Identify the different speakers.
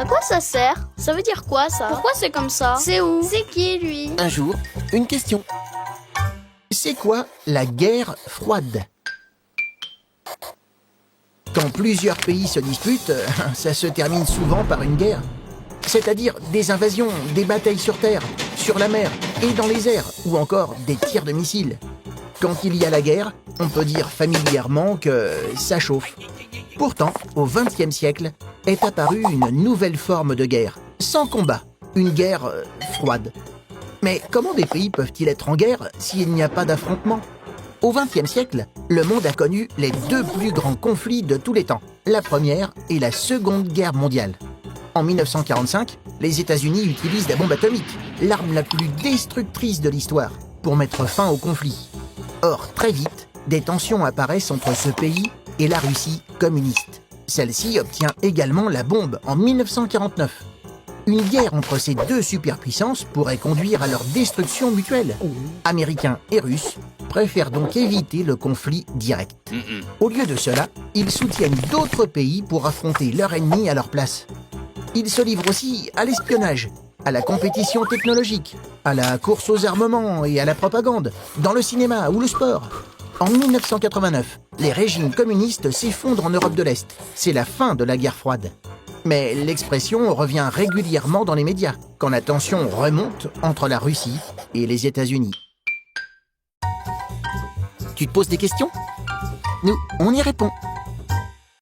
Speaker 1: À quoi ça sert? Ça veut dire quoi, ça? Pourquoi c'est comme ça? C'est où? C'est qui, lui?
Speaker 2: Un jour, une question. C'est quoi la guerre froide? Quand plusieurs pays se disputent, ça se termine souvent par une guerre. C'est-à-dire des invasions, des batailles sur terre, sur la mer et dans les airs, ou encore des tirs de missiles. Quand il y a la guerre, on peut dire familièrement que ça chauffe. Pourtant, au XXe siècle, est apparue une nouvelle forme de guerre, sans combat, une guerre froide. Mais comment des pays peuvent-ils être en guerre s'il n'y a pas d'affrontement? Au XXe siècle, le monde a connu les deux plus grands conflits de tous les temps, la Première et la Seconde Guerre mondiale. En 1945, les États-Unis utilisent la bombe atomique, l'arme la plus destructrice de l'histoire, pour mettre fin au conflit. Or, très vite, des tensions apparaissent entre ce pays et la Russie communiste. Celle-ci obtient également la bombe en 1949. Une guerre entre ces deux superpuissances pourrait conduire à leur destruction mutuelle. Américains et Russes préfèrent donc éviter le conflit direct. Au lieu de cela, ils soutiennent d'autres pays pour affronter leur ennemi à leur place. Ils se livrent aussi à l'espionnage, à la compétition technologique, à la course aux armements et à la propagande, dans le cinéma ou le sport. En 1989, les régimes communistes s'effondrent en Europe de l'Est. C'est la fin de la guerre froide. Mais l'expression revient régulièrement dans les médias, quand la tension remonte entre la Russie et les États-Unis. Tu te poses des questions? Nous, on y répond.